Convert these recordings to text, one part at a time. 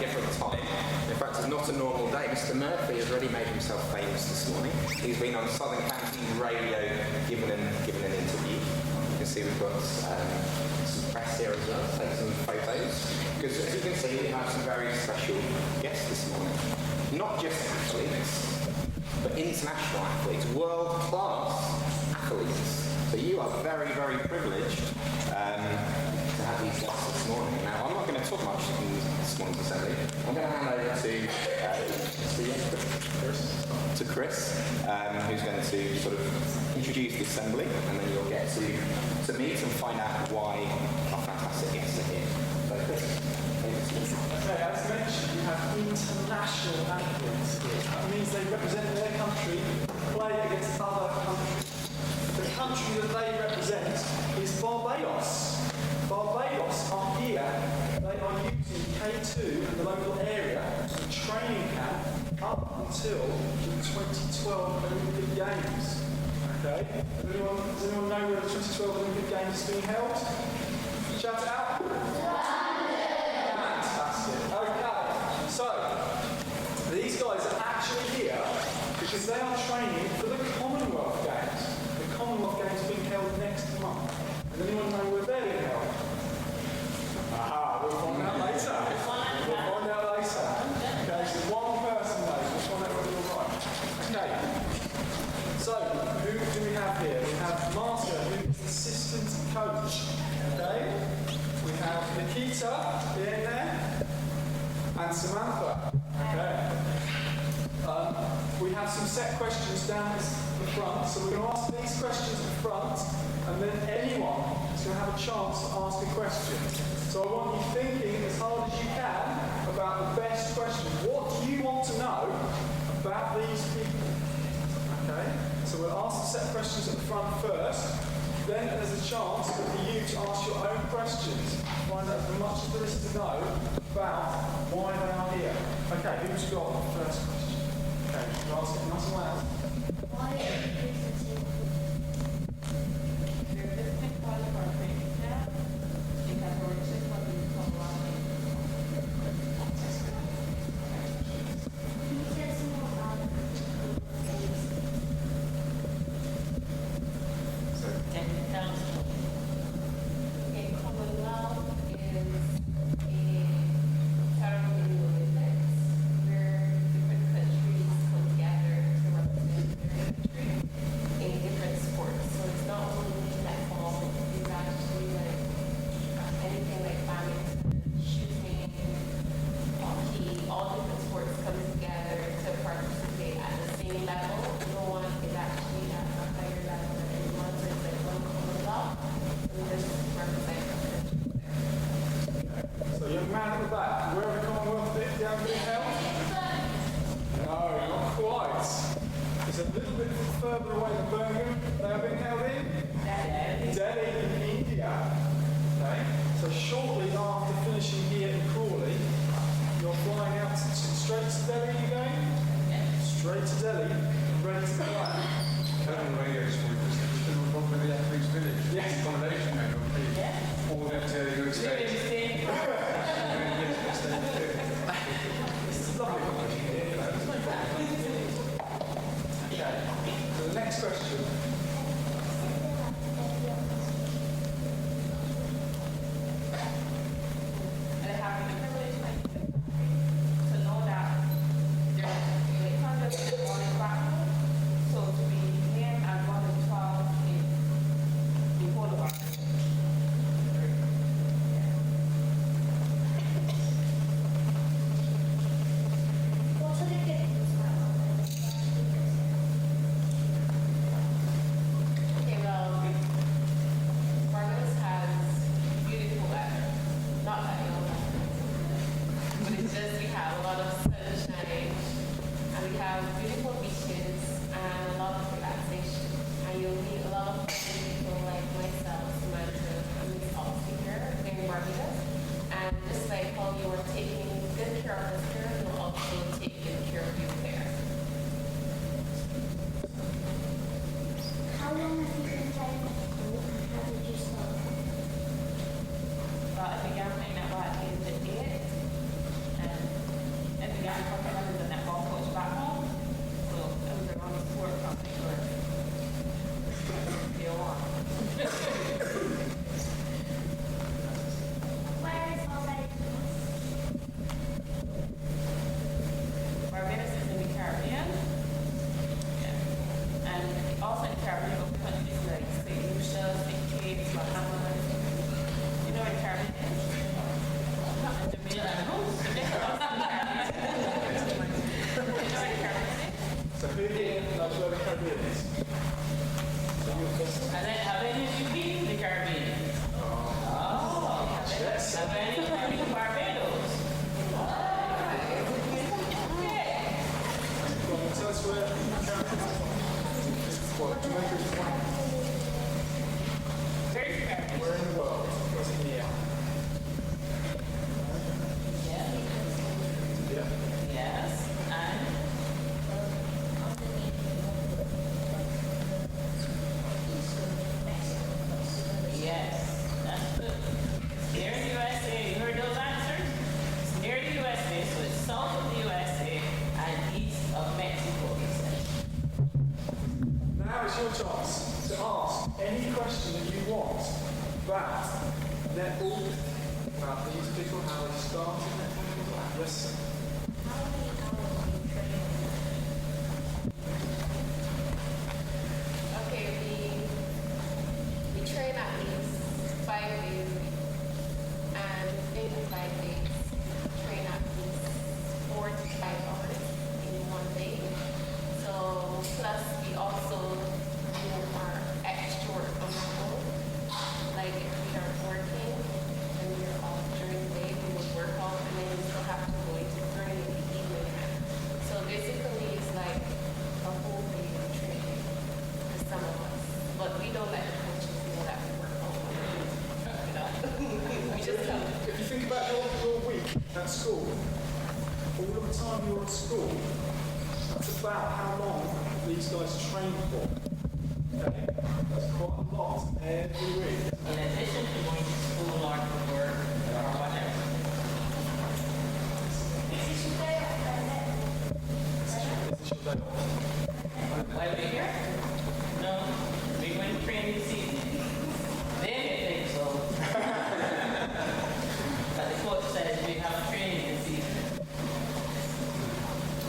different time. In fact, it's not a normal day. Mr. Murphy has already made himself famous this morning. He's been on Southern Counties Radio giving an interview. You can see we've got some press here as well, take some photos. Because as you can see, we have some very special guests this morning. Not just athletes, but international athletes, world-class athletes. So you are very, very privileged to have these guests this morning. Now, I'm not going to talk much in this morning's assembly. I'm going to hand over to Chris, who's going to sort of introduce the assembly, and then you'll get to meet and find out why our fantastic guests are here. So, Chris. Okay, as mentioned, you have international athletes here. That means they represent their country, play against other countries. The country that they represent is Barbados. Barbados are here. They are using K2 and the local area as a training camp up until the 2012 Olympic Games. Okay? Does anyone know where the 2012 Olympic Games is being held? Shout it out. Okay, so these guys are actually here because they are training for the Commonwealth Games. The Commonwealth Games are being held next month. Does anyone know where they're being held? Aha, we'll find out later. Okay, so one person knows. We'll find out whether you're right. Okay, so who do we have here? We have Martha, who is the assistant coach. Okay, we have Nikita in there. And Samantha. Okay. We have some set questions down the front, so we're going to ask these questions at the front, and then anyone is going to have a chance to ask a question. So I want you thinking as hard as you can about the best question. What do you want to know about these people? Okay. So we'll ask the set questions at the front first. Then there's a chance for you to ask your own questions. Find out as much as there is to know about why they are here. Okay, who's got the first question? Okay, you can ask it nice and loud. Why are you visiting? We're visiting Crawley for a training camp because we're just what we call running. Can you tell us more about the So, can you tell us? Okay, Commonwealth is a ceremony Olympics where different countries come together to represent their country in different sports. So it's not only netball, it's actually like anything like badminton, shooting, hockey, all different sports coming together to participate at the same level. No one is actually at a higher level than anyone, so it's like one Commonwealth. So this represents our country there. So young man at the back, where are the Commonwealth Games being held? No, not quite. It's a little bit further away than Birmingham. They are being held in Delhi in India. Okay. So shortly after finishing here in Crawley, you're flying out straight to Delhi, you going? Yeah. Straight to Delhi, ready to go out. Current radio school is still from the athletes village. Yes. Accommodation may not be. Yeah. All that you expect. Interesting. This is lovely. Okay. So the next question. And I have the privilege to know that there's 800 on the back. So to be named as one of the 12 netball, about these people, how they started netball. Yes, sir. How many hours do you train? Okay, we train at least 5 days a week. And in the 5 days, train at least 4 to 5 hours in one day. So plus we also do our extra work on our own. Like if we are working and we're off during the day, we would work out and then we still have to go into training in the evening. So basically it's like a whole day of training for some of us. But we don't let the coaches know that we work out. We just come. If you think about your week at school, all of the time you're at school, that's about how long these guys train for. Okay? That's quite a lot every week. In addition to going to school or to work or whatever. Is this your day off? While we're here? No, we're going to train this evening. Then you think so. But the coach says we have training this evening.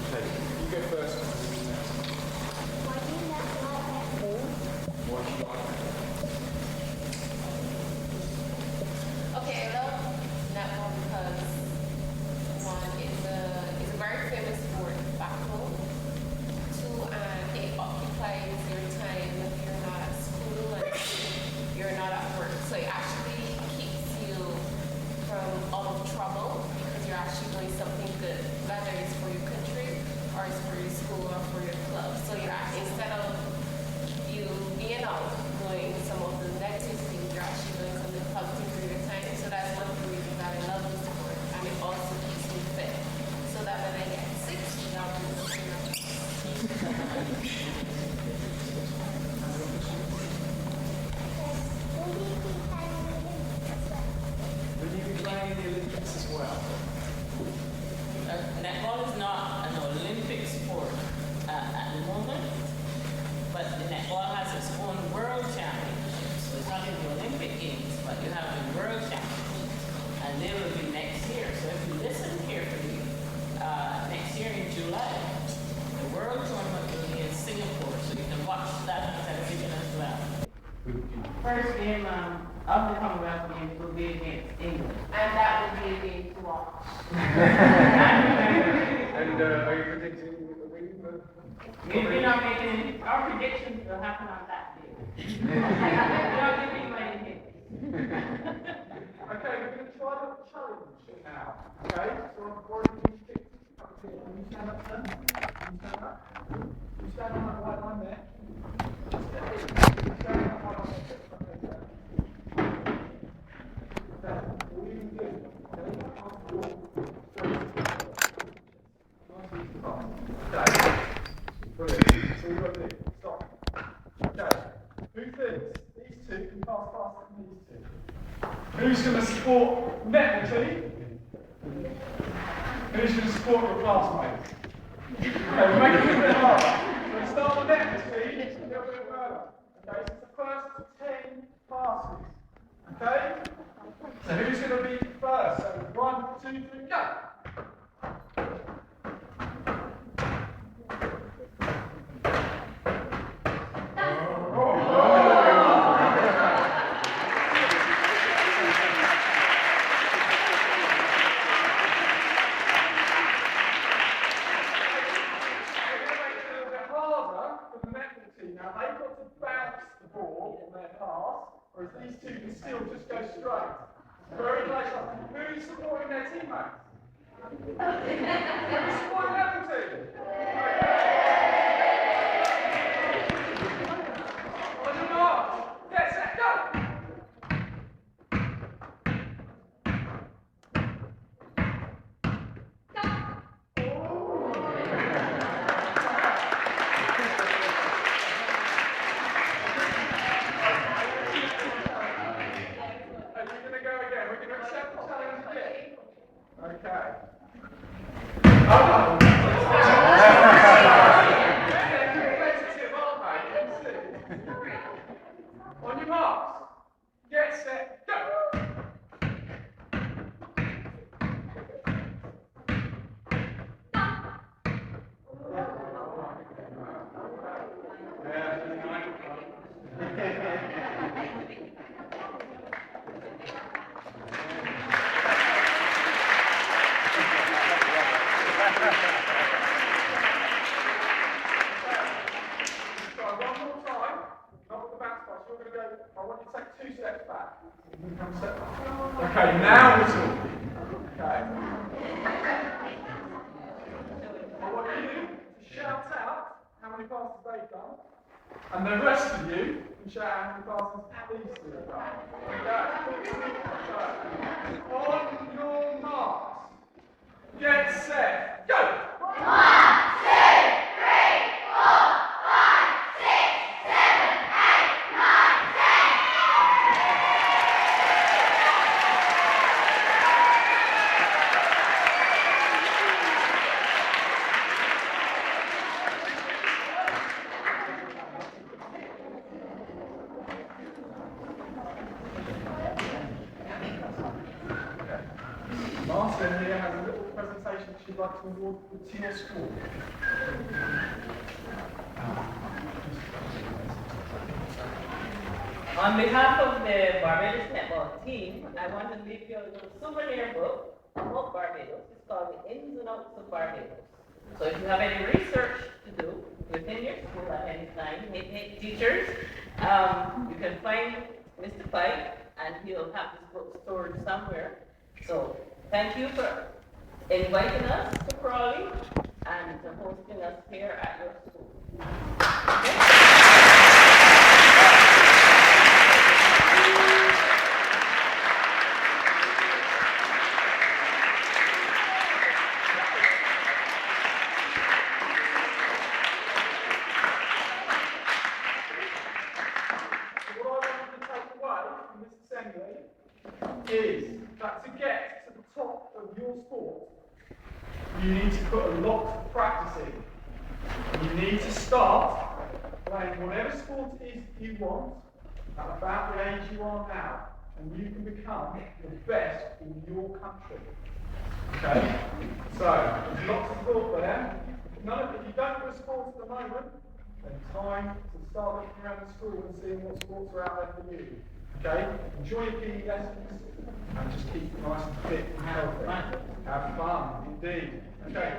Okay, you go first. Why do you not like netball? Why do you like it? Okay, I love netball because one, it's a very famous sport back home. Two, it occupies your time if you're not at school and you're not at work. So it actually keeps you from all of trouble because you're actually doing something good, whether it's for your country or it's for your school or for your club. So instead of you being out doing some of the negative things, you're actually doing something positive for your time. So that's one of the reasons that I love this sport, and it also keeps me fit. So that when I get 60, I'll be something else. Will you be playing in the Olympics as well? Netball is not an Olympic sport at the moment, but the netball has its own world championships. So it's not in the Olympic Games, but you have the world championships, and they will be next year. So if you listen carefully, next year in July, the world tournament will be in Singapore, so you can watch that on television as well. First game of the Commonwealth Games will be against England. And that would be a game to watch. And are you predicting a win? We're not making our predictions will happen on that day. We're not giving you any hints. Okay, we're going to try the challenge now. Okay, so I'm going to stick up here. Can you stand up, sir? Can you stand up? Can you stand on that white line there? Stand on that white line there. Okay, sir. Now, all you can do, okay, brilliant. So you've got to do, stop. Okay, who thinks these two can pass faster than these two? Who's going to support netball team? Who's going to support your classmates? Okay, we'll make it a bit harder. We'll start with netball team, a little bit further. Okay, so it's the first 10 passes. Okay? So who's going to be first? So 1, 2, 3, go! Or if these two can still just go straight. Very close up. Who's supporting their teammates? Who's supporting their team? On your mark. Get set, go! Okay. you take 2 steps back. You can come a step back. Okay, now we're talking. Okay. I want you to shout out how many passes they've done, and the rest of you can shout out how many passes these two have done. Okay. So, on your marks, get set, go! 1, 2, 3, 4, 5, 6, 7, 8, 9, 10. Martin here has a little presentation she'd like to award to your school. On behalf of the Barbados Netball team, I want to leave you a little souvenir book about Barbados. It's called The Ins and Outs of Barbados. So if you have any research to do within your school at any time, teachers, you can find Mr. Pike and he'll have this book stored somewhere. So thank you for inviting us to Crawley and hosting us here at your school. Okay? Is that to get to the top of your sport, you need to put a lot of practice in. You need to start playing whatever sport it is you want at about the age you are now, and you can become the best in your country. Okay? So, there's lots of thought there. If you don't do a sport at the moment, then time to start looking around the school and seeing what sports are out there for you. Okay? Enjoy your PE lessons and just keep nice and fit and healthy. Have fun, indeed. Okay.